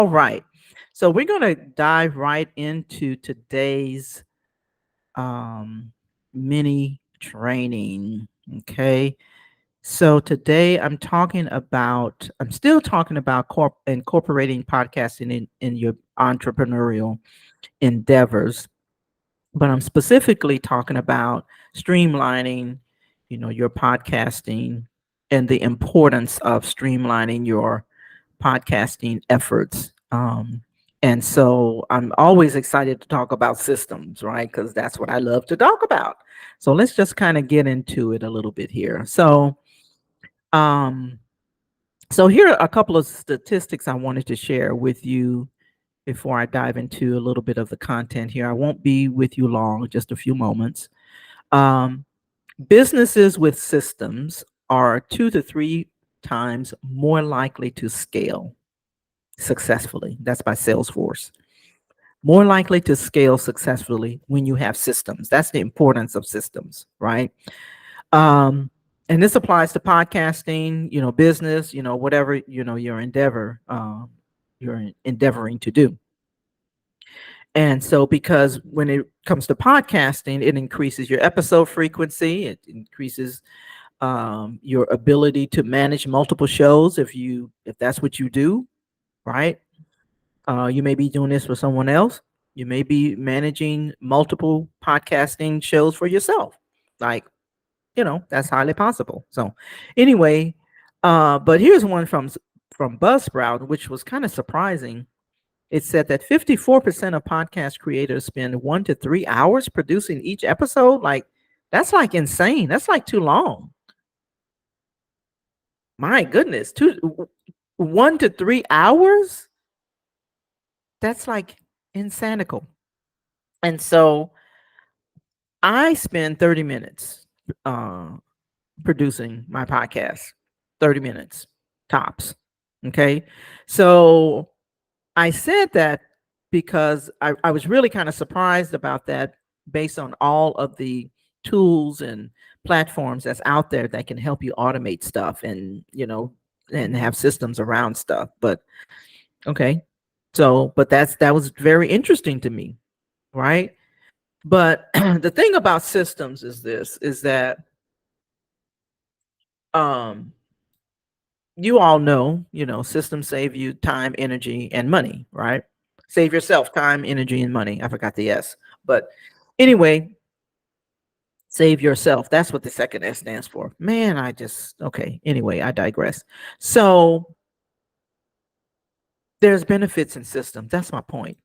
All right. So we're going to dive right into today's um, mini training. Okay. So today I'm still talking about incorporating podcasting in your entrepreneurial endeavors, but I'm specifically talking about streamlining, your podcasting and the importance of streamlining your podcasting efforts. And so I'm always excited to talk about systems, right? Because that's what I love to talk about. So let's just kind of get into it a little bit here. Um, so here are a couple of statistics I wanted to share with you before I dive into a little bit of the content here. I won't be with you long, just a few moments. Um, Businesses with systems are 2 to 3 times more likely to scale successfully. That's by Salesforce. More likely to scale successfully when you have systems. That's the importance of systems, right? Um, and this applies to podcasting, business, whatever, you're endeavoring to do. And so, because when it comes to podcasting, it increases your episode frequency, it increases your ability to manage multiple shows if that's what you do, right? You may be doing this for someone else. You may be managing multiple podcasting shows for yourself. Like, that's highly possible. So, anyway, but here's one from Buzzsprout, which was kind of surprising. It said that 54% of podcast creators spend 1 to 3 hours producing each episode. Like, that's like insane. That's like too long. My goodness, 1 to 3 hours. That's like insanical. And so I spend 30 minutes uh, producing my podcast, 30 minutes tops. Okay. So I said that because I was really kind of surprised about that based on all of the tools and platforms that's out there that can help you automate stuff and have systems around stuff. But okay. So, but that was very interesting to me, right? But the thing about systems is that um you all know, systems save you time, energy, and money, right? Save yourself time, energy, and money. I forgot the S. But anyway, save yourself. That's what the second S stands for. Man, okay. Anyway, I digress. So there's benefits in systems. That's my point.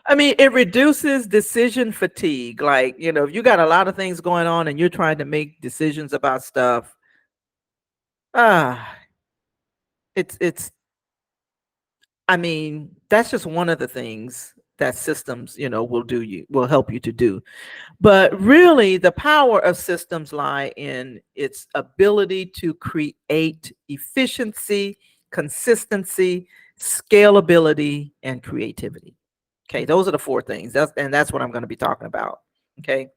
I mean, it reduces decision fatigue. Like, if you got a lot of things going on and you're trying to make decisions about stuff, ah, it's I mean, that's just one of the things that systems, will help you to do. But really, the power of systems lie in its ability to create efficiency, consistency, scalability, and creativity. Okay, those are the 4 things. That's what I'm going to be talking about. Okay.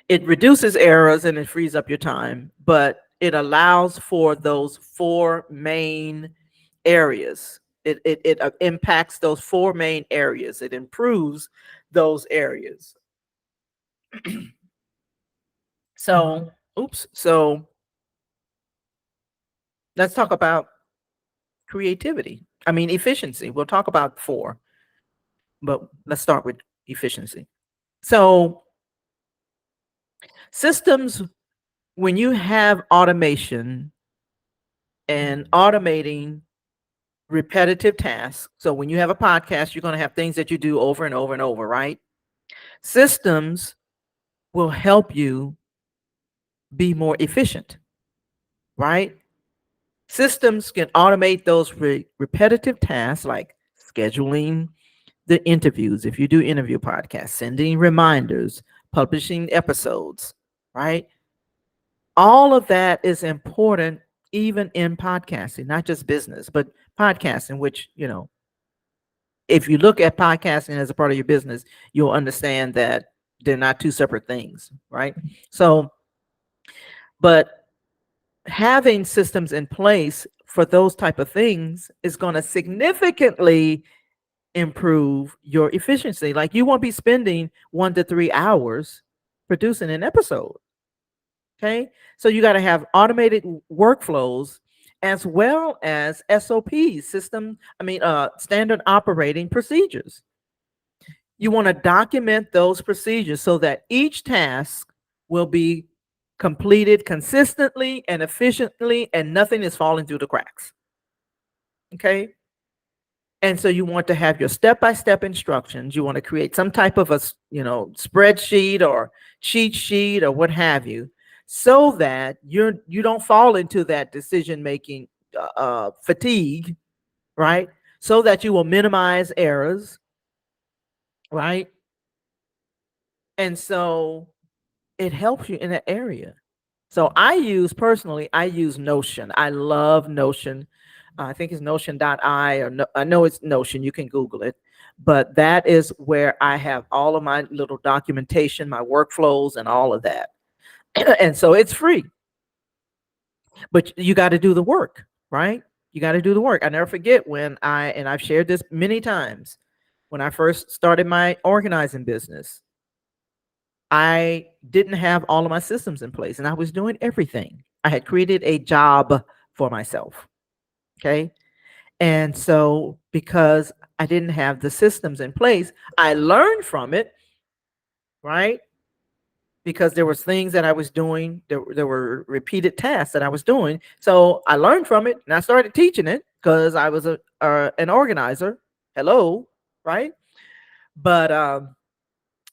It reduces errors and it frees up your time, but it allows for those 4 main areas. It impacts those 4 main areas. It improves those areas. So, So let's talk about creativity. I mean, efficiency. We'll talk about 4, but let's start with efficiency. So, systems, when you have automation and automating repetitive tasks. So when you have a podcast, you're going to have things that you do over and over and over, right? Systems will help you be more efficient, right? Systems can automate those repetitive tasks like scheduling the interviews. If you do interview podcasts, sending reminders, publishing episodes, right? All of that is important even in podcasting, not just business, but podcasting, which, if you look at podcasting as a part of your business, you'll understand that they're not 2 separate things, right? So, but having systems in place for those type of things is going to significantly improve your efficiency. Like you won't be spending 1 to 3 hours producing an episode. Okay. So you got to have automated workflows as well as SOPs, standard operating procedures. You want to document those procedures so that each task will be completed consistently and efficiently and nothing is falling through the cracks. Okay. And so you want to have your step-by-step instructions. You want to create some type of a, spreadsheet or cheat sheet or what have you, so that you don't fall into that decision-making fatigue, right? So that you will minimize errors, right? And so it helps you in that area. So I use Notion. I love Notion. I think it's Notion.i or no, I know it's Notion. You can Google it. But that is where I have all of my little documentation, my workflows, and all of that. And so it's free. But you got to do the work, right? You got to do the work. I never forget and I've shared this many times, when I first started my organizing business, I didn't have all of my systems in place and I was doing everything. I had created a job for myself. Okay. And so because I didn't have the systems in place, I learned from it, right? Because there was things that I was doing, there were repeated tasks that I was doing. So I learned from it and I started teaching it because I was an organizer. Hello, right? But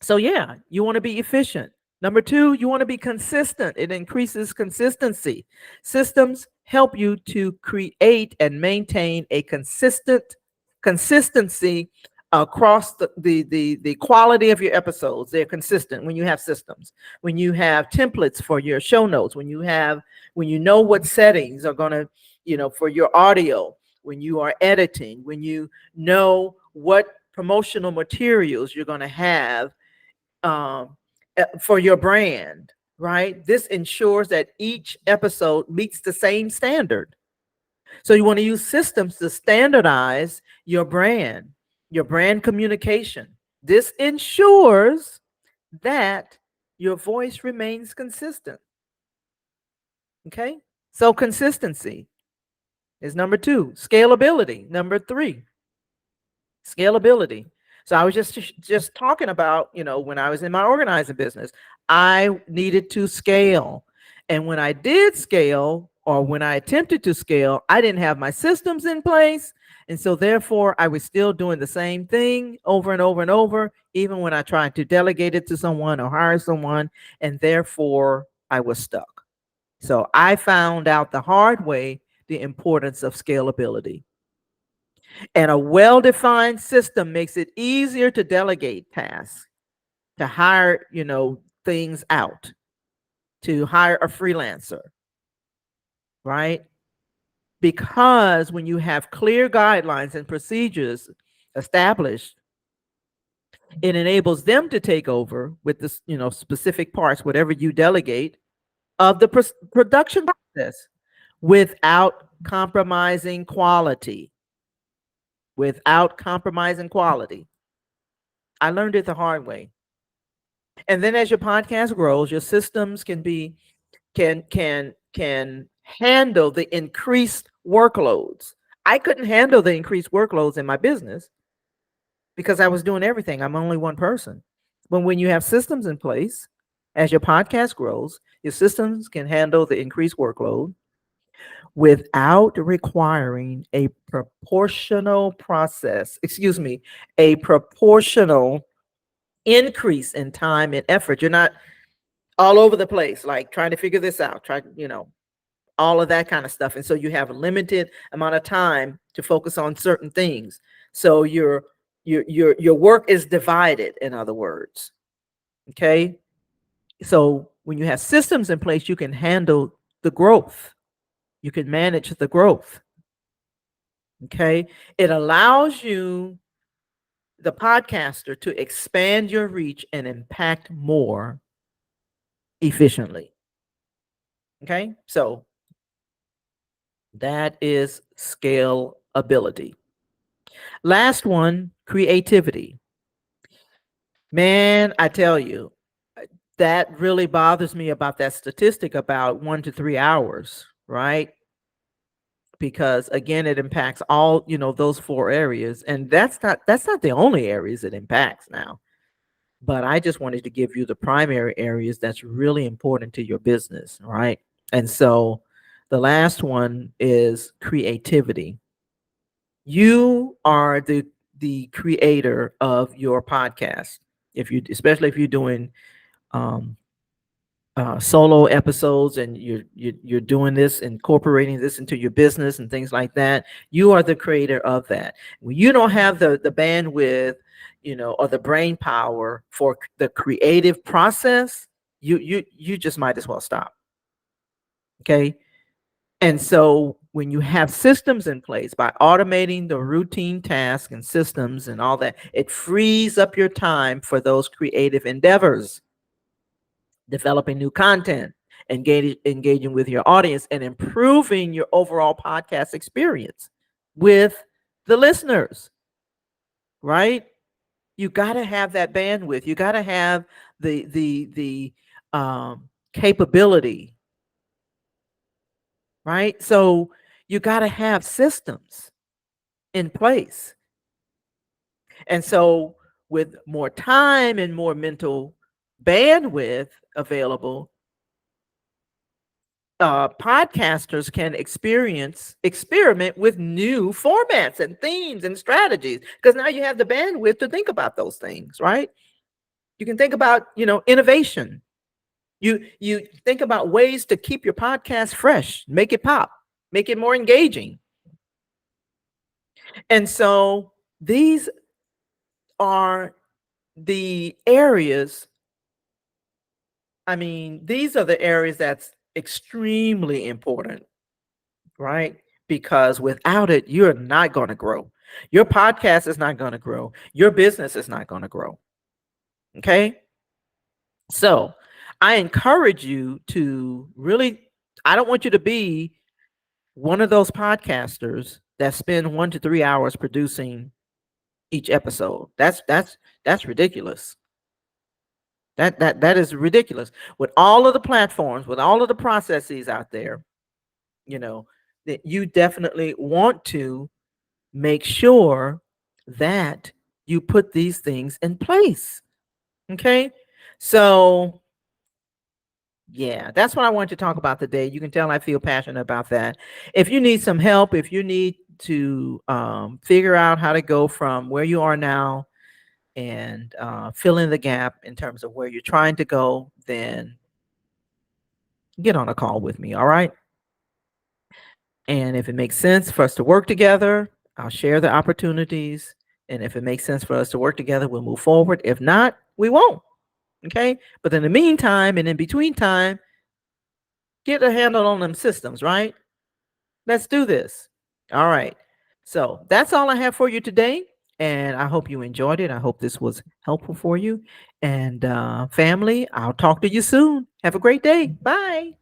so yeah, you want to be efficient. Number two, you want to be consistent. It increases consistency. Systems help you to create and maintain a consistency across the quality of your episodes. They're consistent when you have systems, when you have templates for your show notes, when you know what settings are going to, for your audio, when you are editing, when you know what promotional materials you're going to have for your brand, right? This ensures that each episode meets the same standard. So you want to use systems to standardize your brand communication. This ensures that your voice remains consistent. Okay. So consistency is number two. Scalability, number three. Scalability. So I was just talking about, when I was in my organizing business, I needed to scale. And when I did scale, or when I attempted to scale, I didn't have my systems in place. And so therefore I was still doing the same thing over and over and over, even when I tried to delegate it to someone or hire someone, and therefore I was stuck. So I found out the hard way the importance of scalability. And a well-defined system makes it easier to delegate tasks, to hire, things out, to hire a freelancer, right? Because when you have clear guidelines and procedures established, it enables them to take over with this, specific parts, whatever you delegate, of the production process without compromising quality. Without compromising quality. I learned it the hard way. And then as your podcast grows, your systems can handle the increased workloads. I couldn't handle the increased workloads in my business because I was doing everything. I'm only one person. But when you have systems in place, as your podcast grows, your systems can handle the increased workload without requiring a proportional increase in time and effort. You're not all over the place, like trying to figure this out, all of that kind of stuff. And so you have a limited amount of time to focus on certain things. So your work is divided, in other words. Okay. So when you have systems in place, you can handle the growth. You can manage the growth. Okay. It allows you, the podcaster, to expand your reach and impact more efficiently. Okay. So That is scalability. Last one, creativity. Man, I tell you, that really bothers me about that statistic about 1 to 3 hours, right? Because again, it impacts all, those four areas. And that's not the only areas it impacts now. But I just wanted to give you the primary areas that's really important to your business, right? And so the last one is creativity. You are the creator of your podcast. Especially if you're doing um, solo episodes and you're doing this, incorporating this into your business and things like that, you are the creator of that. When you don't have the bandwidth, or the brain power for the creative process, you just might as well stop. Okay. And so when you have systems in place, by automating the routine tasks and systems and all that, it frees up your time for those creative endeavors, developing new content, engaging with your audience, and improving your overall podcast experience with the listeners, right? You got to have that bandwidth. You got to have the capability, right? So you got to have systems in place. And so with more time and more mental bandwidth available, podcasters can experiment with new formats and themes and strategies, because now you have the bandwidth to think about those things, right? You can think about, innovation. You think about ways to keep your podcast fresh, make it pop, make it more engaging. And so these are the areas, these are the areas that's extremely important, right? Because without it, you're not going to grow. Your podcast is not going to grow. Your business is not going to grow. Okay. So I encourage you to really, I don't want you to be one of those podcasters that spend 1 to 3 hours producing each episode. That's ridiculous. That is ridiculous. With all of the platforms, with all of the processes out there, that you definitely want to make sure that you put these things in place. Okay. So yeah, that's what I wanted to talk about today. You can tell I feel passionate about that. If you need some help, if you need to figure out how to go from where you are now and fill in the gap in terms of where you're trying to go, then get on a call with me. All right. And if it makes sense for us to work together, I'll share the opportunities. And if it makes sense for us to work together, we'll move forward. If not, we won't. Okay. But in the meantime and in between time, get a handle on them systems, right? Let's do this. All right. So that's all I have for you today. And I hope you enjoyed it. I hope this was helpful for you. And family, I'll talk to you soon. Have a great day. Bye.